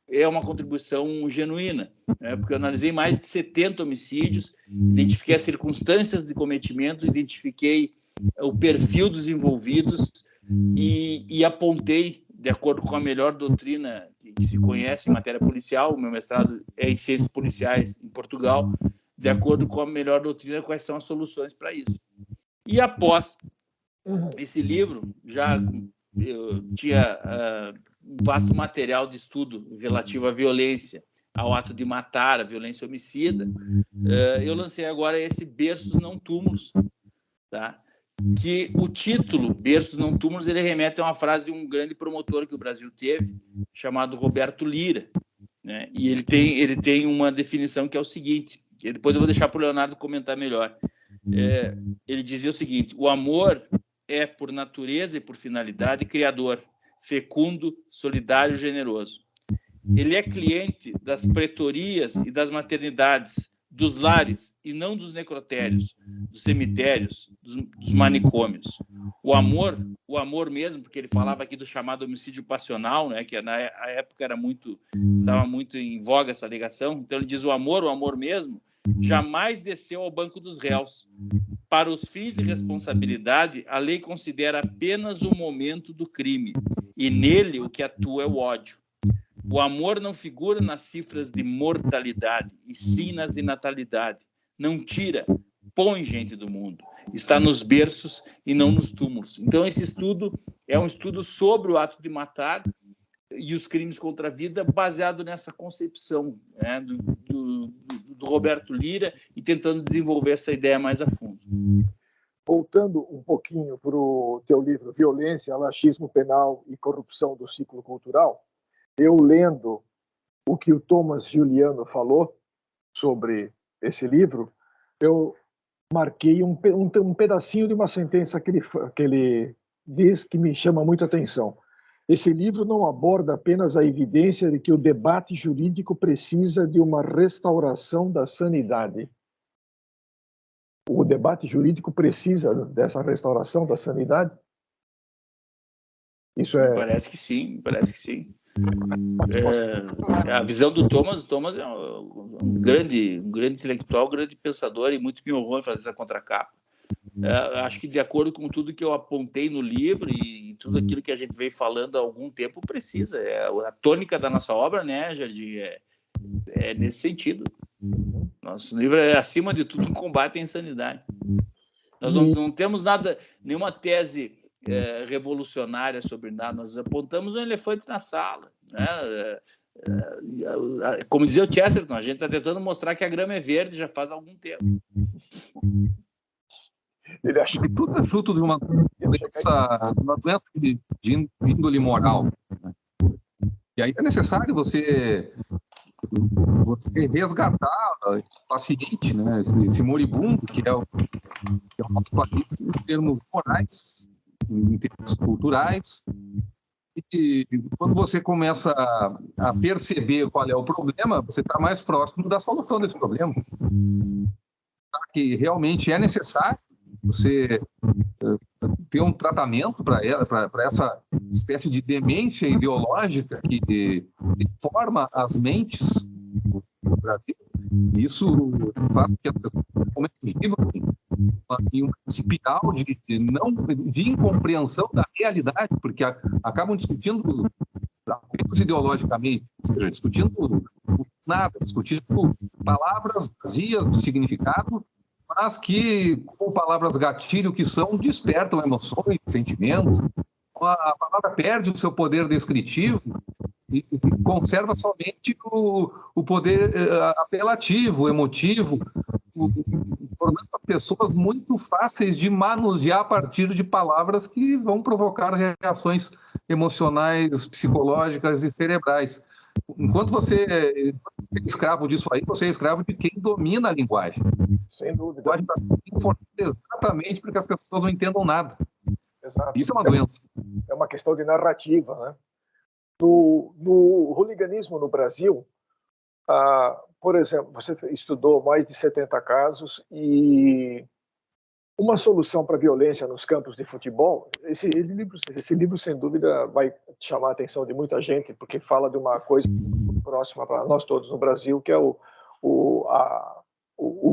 é uma contribuição genuína, né? Porque eu analisei mais de 70 homicídios, identifiquei as circunstâncias de cometimento, identifiquei o perfil dos envolvidos e apontei, de acordo com a melhor doutrina que se conhece em matéria policial, o meu mestrado é em Ciências Policiais em Portugal, de acordo com a melhor doutrina, quais são as soluções para isso. E após esse livro, eu tinha um vasto material de estudo relativo à violência, ao ato de matar, à violência homicida. Eu lancei agora esse Berços Não Túmulos, tá? Que o título, Berços Não Túmulos, ele remete a uma frase de um grande promotor que o Brasil teve, chamado Roberto Lira, né? E ele tem uma definição que é o seguinte, e depois eu vou deixar para o Leonardo comentar melhor. Ele dizia o seguinte: o amor é, por natureza e por finalidade, criador, fecundo, solidário e generoso. Ele é cliente das pretorias e das maternidades, dos lares e não dos necrotérios, dos cemitérios, dos manicômios. O amor mesmo, porque ele falava aqui do chamado homicídio passional, né, que na época estava muito em voga essa alegação. Então ele diz: o amor mesmo, jamais desceu ao banco dos réus. Para os fins de responsabilidade, a lei considera apenas o momento do crime, e nele o que atua é o ódio. O amor não figura nas cifras de mortalidade, e sim nas de natalidade. Não tira, põe gente do mundo. Está nos berços e não nos túmulos. Então, esse estudo é um estudo sobre o ato de matar e os crimes contra a vida, baseado nessa concepção, né, do Roberto Lira, e tentando desenvolver essa ideia mais a fundo. Voltando um pouquinho para o teu livro Violência, Anarquismo Penal e Corrupção do Ciclo Cultural, eu lendo o que o Thomas Juliano falou sobre esse livro, eu marquei um pedacinho de uma sentença que ele diz que me chama muito a atenção. Esse livro não aborda apenas a evidência de que o debate jurídico precisa de uma restauração da sanidade. O debate jurídico precisa dessa restauração da sanidade? Isso é... Parece que sim. A visão do Thomas é um grande intelectual, um grande pensador, e muito me honrou em fazer essa contracapa. Acho que, de acordo com tudo que eu apontei no livro e tudo aquilo que a gente veio falando há algum tempo, precisa. A tônica da nossa obra, né, Jardim, é nesse sentido. Nosso livro é, acima de tudo, um combate à insanidade. Nós não temos nenhuma tese revolucionária sobre nada. Nós apontamos um elefante na sala, né? Como dizia o Chesterton, a gente está tentando mostrar que a grama é verde já faz algum tempo. Ele acha que tudo é fruto de uma doença de índole moral, né? E aí é necessário você resgatar esse paciente, né? Esse moribundo, que é o nosso país, em termos morais, em termos culturais. E quando você começa a perceber qual é o problema, você está mais próximo da solução desse problema. Que realmente é necessário você ter um tratamento para essa espécie de demência ideológica que forma as mentes do Brasil. Isso faz com que as pessoas vivam em uma espiral de incompreensão da realidade, porque acabam discutindo apenas ideologicamente, ou seja, discutindo nada, discutindo palavras vazias de significado, mas que, com palavras gatilho que são, despertam emoções, sentimentos. A palavra perde o seu poder descritivo e conserva somente o poder apelativo, emotivo, tornando as pessoas muito fáceis de manusear a partir de palavras que vão provocar reações emocionais, psicológicas e cerebrais. Enquanto você é escravo disso aí, você é escravo de quem domina a linguagem. Sem dúvida. A linguagem está sendo informada exatamente porque as pessoas não entendam nada. Exato. Isso é uma doença. É uma questão de narrativa, né? No hooliganismo no Brasil, por exemplo, você estudou mais de 70 casos e uma solução para a violência nos campos de futebol, esse livro, sem dúvida, vai chamar a atenção de muita gente, porque fala de uma coisa próxima para nós todos no Brasil, que é o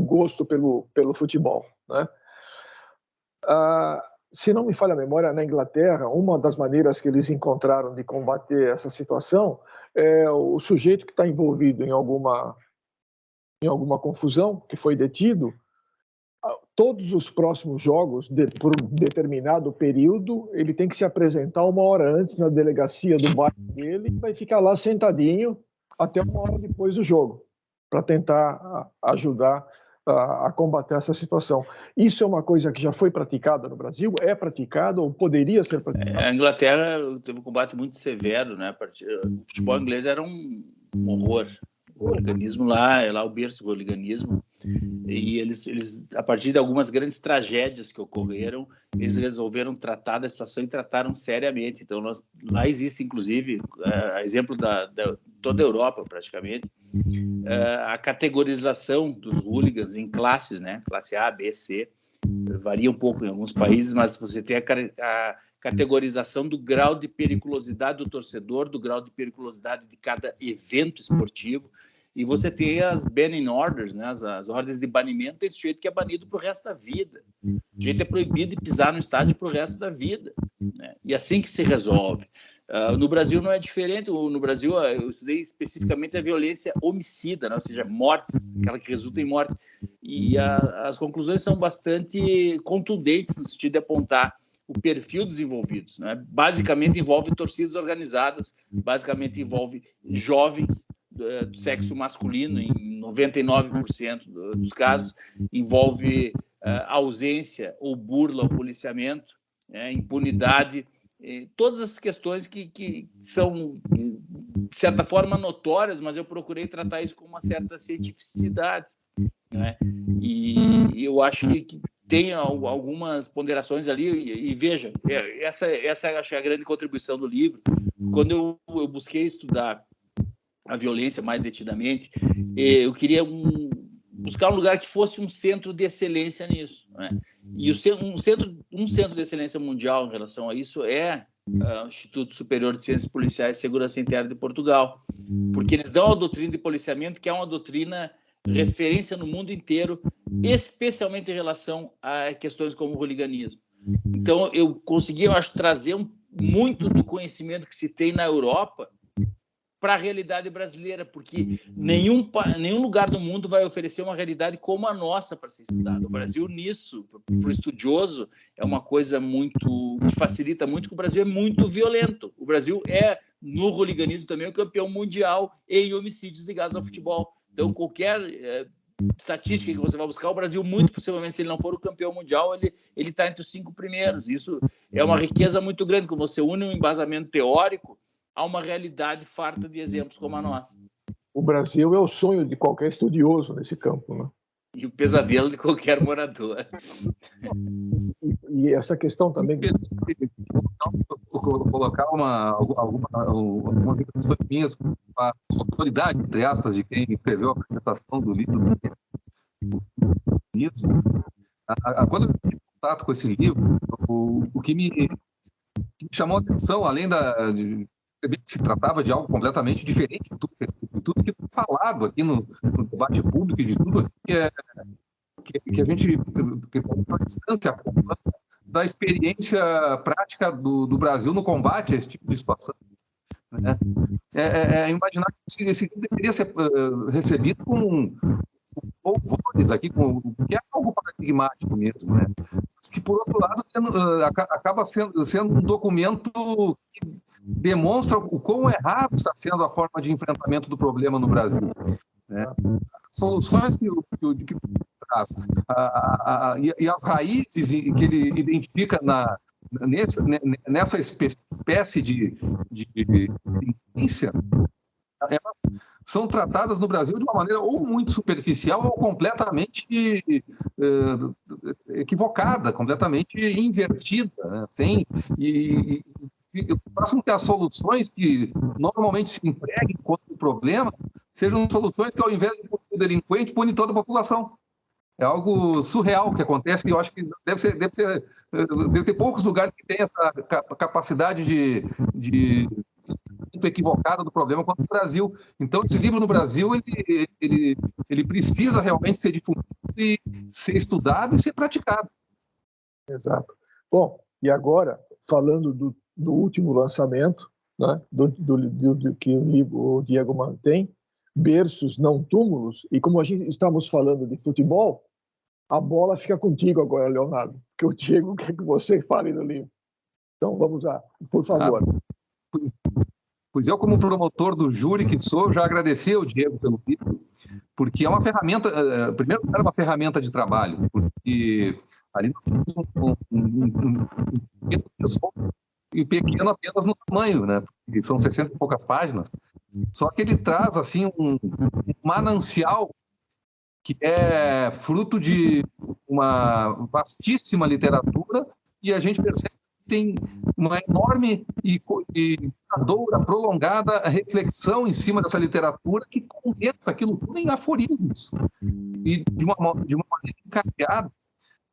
gosto pelo futebol, né? Se não me falha a memória, na Inglaterra, uma das maneiras que eles encontraram de combater essa situação é o sujeito que está envolvido em alguma confusão, que foi detido, todos os próximos jogos, por um determinado período, ele tem que se apresentar 1 hora antes na delegacia do bairro dele e vai ficar lá sentadinho até 1 hora depois do jogo, para tentar ajudar a combater essa situação. Isso é uma coisa que já foi praticada no Brasil? É praticada ou poderia ser praticada? A Inglaterra teve um combate muito severo, né? O futebol inglês era um horror. O hooliganismo lá o berço do hooliganismo. E eles, a partir de algumas grandes tragédias que ocorreram, eles resolveram tratar da situação e trataram seriamente. Então, lá existe, inclusive, exemplo da toda a Europa, praticamente, a categorização dos hooligans em classes, né? Classe A, B, C. Varia um pouco em alguns países, mas você tem a categorização do grau de periculosidade do torcedor, do grau de periculosidade de cada evento esportivo, e você tem as banning orders, né, as ordens de banimento. Esse jeito que é banido para o resto da vida. O jeito é proibido de pisar no estádio para o resto da vida, né? E assim que se resolve. No Brasil não é diferente. No Brasil, eu estudei especificamente a violência homicida, né? Ou seja, mortes, aquela que resulta em morte. E as conclusões são bastante contundentes no sentido de apontar o perfil dos envolvidos, né? Basicamente envolve torcidas organizadas, basicamente envolve jovens do sexo masculino, em 99% dos casos, envolve ausência ou burla ao policiamento, impunidade, todas as questões que são, de certa forma, notórias, mas eu procurei tratar isso com uma certa cientificidade, né? E eu acho que tem algumas ponderações ali, e veja, essa acho que é a grande contribuição do livro. Quando eu busquei estudar a violência mais detidamente, eu queria buscar um lugar que fosse um centro de excelência nisso, né? E um centro de excelência mundial em relação a isso é o Instituto Superior de Ciências Policiais e Segurança Interna de Portugal, porque eles dão a doutrina de policiamento, que é uma doutrina referência no mundo inteiro, especialmente em relação a questões como o hooliganismo. Então, eu consegui, eu acho, trazer muito do conhecimento que se tem na Europa para a realidade brasileira, porque nenhum lugar do mundo vai oferecer uma realidade como a nossa para ser estudada. O Brasil, nisso, para o estudioso, é uma coisa que facilita muito, que o Brasil é muito violento. O Brasil é, no hooliganismo também, o campeão mundial em homicídios ligados ao futebol. Então, qualquer estatística que você vai buscar, o Brasil, muito possivelmente, se ele não for o campeão mundial, ele está entre os 5 primeiros. Isso é uma riqueza muito grande, quando você une um embasamento teórico a uma realidade farta de exemplos como a nossa. O Brasil é o sonho de qualquer estudioso nesse campo, né? E o pesadelo de qualquer morador. E essa questão também... Colocar algumas impressões minhas com a autoridade, entre aspas, de quem escreveu a apresentação do livro. Quando eu tive contato com esse livro, o que me chamou a atenção, além de que se tratava de algo completamente diferente de tudo que foi falado aqui no debate público e de tudo que a gente tem uma distância da experiência prática do Brasil no combate a esse tipo de situação, né? Imaginar que esse livro deveria ser recebido com louvores aqui, que é algo paradigmático mesmo, né? Mas que, por outro lado, acaba sendo um documento que demonstra o quão errado está sendo a forma de enfrentamento do problema no Brasil, né? Soluções que traz e as raízes que ele identifica nessa espécie de influência, elas são tratadas no Brasil de uma maneira ou muito superficial ou completamente equivocada, completamente invertida, né? Eu faço com que as soluções que normalmente se empreguem contra o problema sejam soluções que, ao invés de punir o delinquente, punem toda a população. É algo surreal que acontece, e eu acho que deve ter poucos lugares que têm essa capacidade de equivocada do problema quanto o Brasil. Então, esse livro no Brasil, ele precisa realmente ser difundido e ser estudado e ser praticado. Exato. Bom, e agora, falando do último lançamento, né, que o Diego mantém, Berços, Não Túmulos, e como a gente estamos falando de futebol, A bola fica contigo agora, Leonardo, porque o Diego quer que você fale do livro. Então, vamos lá, por favor. Pois eu, como promotor do júri que sou, já agradeci ao Diego pelo livro, porque é uma ferramenta, primeiro, é uma ferramenta de trabalho, porque ali nós temos um pequeno apenas no tamanho, né? Porque são 60 e poucas páginas, só que ele traz, assim, um manancial que é fruto de uma vastíssima literatura, e a gente percebe que tem uma enorme e duradoura, prolongada reflexão em cima dessa literatura que condensa aquilo tudo em aforismos, e de uma maneira encadeada,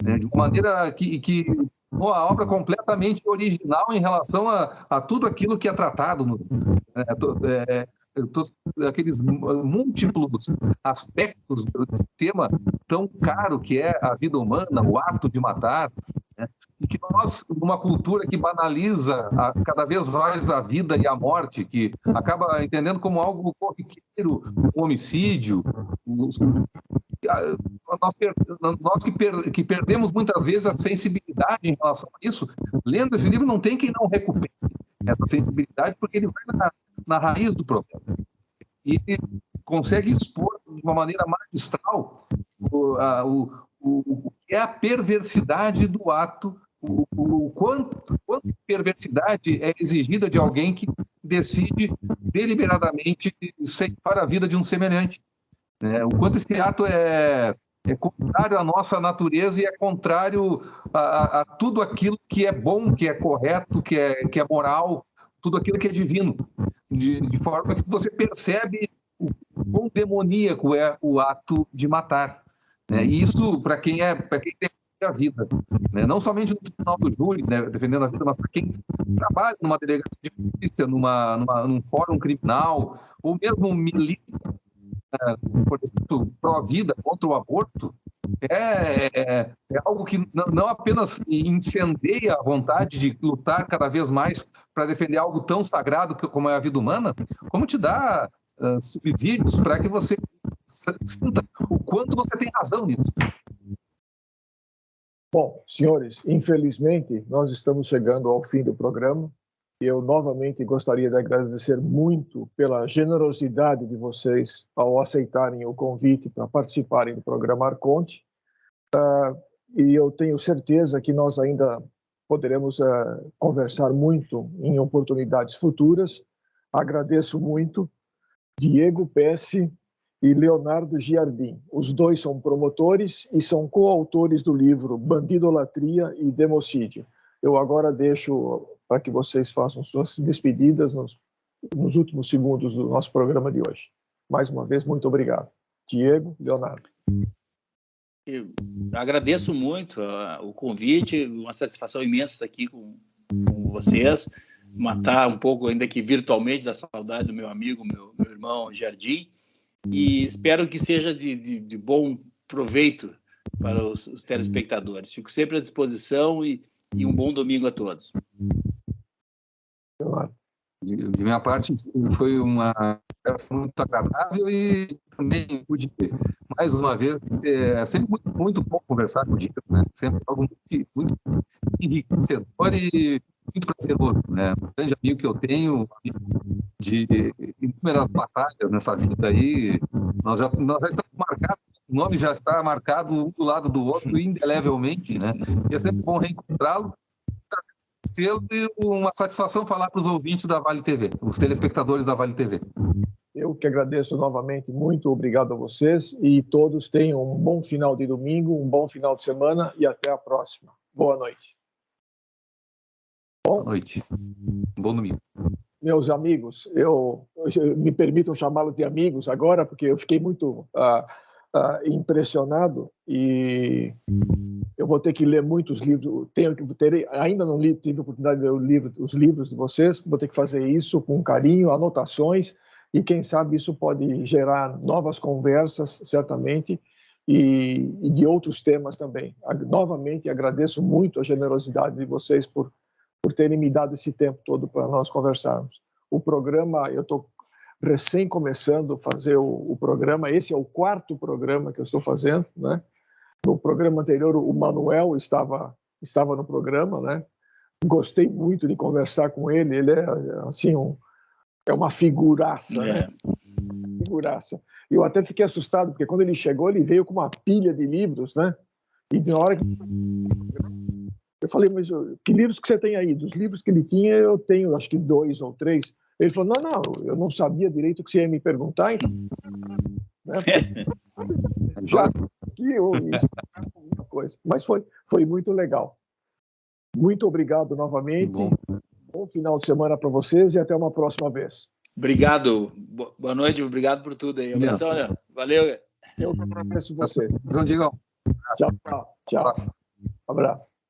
né? De uma maneira que a obra completamente original em relação a tudo aquilo que é tratado todos aqueles múltiplos aspectos desse tema tão caro que é a vida humana, o ato de matar, né? E que nós, numa cultura que banaliza cada vez mais a vida e a morte, que acaba entendendo como algo corriqueiro, um homicídio, nós que perdemos muitas vezes a sensibilidade em relação a isso, lendo esse livro não tem quem não recupere essa sensibilidade, porque ele vai na raiz do problema. E ele consegue expor de uma maneira magistral o que é a perversidade do ato, o quanto perversidade é exigida de alguém que decide deliberadamente ceifar a vida de um semelhante. O quanto esse ato é contrário à nossa natureza e é contrário a tudo aquilo que é bom, que é correto, que é moral, tudo aquilo que é divino, de forma que você percebe o quão demoníaco é o ato de matar. E isso, para quem defende a vida, não somente no tribunal do júri, defendendo a vida, mas para quem trabalha numa delegacia de polícia, num fórum criminal, ou mesmo milita, por exemplo, pró-vida contra o aborto, é algo que não apenas incendeia a vontade de lutar cada vez mais para defender algo tão sagrado como é a vida humana, como te dá subsídios para que você sinta o quanto você tem razão nisso. Bom, senhores, infelizmente nós estamos chegando ao fim do programa. Eu novamente gostaria de agradecer muito pela generosidade de vocês ao aceitarem o convite para participarem do programa Arconte. E eu tenho certeza que nós ainda poderemos conversar muito em oportunidades futuras. Agradeço muito Diego Pesce e Leonardo Giardin. Os dois são promotores e são coautores do livro Bandidolatria e Democídio. Eu agora deixo para que vocês façam suas despedidas nos últimos segundos do nosso programa de hoje. Mais uma vez, muito obrigado. Diego, Leonardo. Eu agradeço muito o convite, uma satisfação imensa estar aqui com vocês, matar um pouco, ainda que virtualmente, da saudade do meu amigo, meu irmão Jardim, e espero que seja de bom proveito para os telespectadores. Fico sempre à disposição e um bom domingo a todos. De minha parte, foi uma conversa muito agradável e também pude, mais uma vez, é sempre muito bom conversar contigo, né? Sempre algo muito enriquecedor e muito prazeroso, né? Um grande amigo que eu tenho, de inúmeras batalhas nessa vida aí, nós já estamos marcados, o nome já está marcado um do lado do outro indelevelmente, né? E é sempre bom reencontrá-lo. E uma satisfação falar para os ouvintes da Vale TV, os telespectadores da Vale TV. Eu que agradeço novamente, muito obrigado a vocês e todos tenham um bom final de domingo, um bom final de semana e até a próxima. Boa noite. Boa noite. Bom domingo. Meus amigos, me permitam chamá-los de amigos agora, porque eu fiquei muito impressionado e eu vou ter que ler muitos livros. Ainda não tive a oportunidade de ler os livros de vocês, vou ter que fazer isso com carinho, anotações, e quem sabe isso pode gerar novas conversas, certamente, e de outros temas também. Novamente, agradeço muito a generosidade de vocês por terem me dado esse tempo todo para nós conversarmos. O programa, eu estou recém começando a fazer o programa, esse é o 4º programa que eu estou fazendo, né? No programa anterior, o Manuel estava no programa, né? Gostei muito de conversar com ele. Ele é, assim, é uma figuraça, né? Figuraça. Eu até fiquei assustado, porque quando ele chegou, ele veio com uma pilha de livros, né? E na hora que eu falei, mas que livros que você tem aí? Dos livros que ele tinha, eu tenho acho que 2 ou 3. Ele falou, não, eu não sabia direito o que você ia me perguntar, então... Né? Já aqui eu alguma coisa. Mas foi muito legal. Muito obrigado novamente. Bom final de semana para vocês e até uma próxima vez. Obrigado. Boa noite, obrigado por tudo aí. Abração, Léo. Valeu. Eu que agradeço vocês. Tchau. Tchau. Abraço.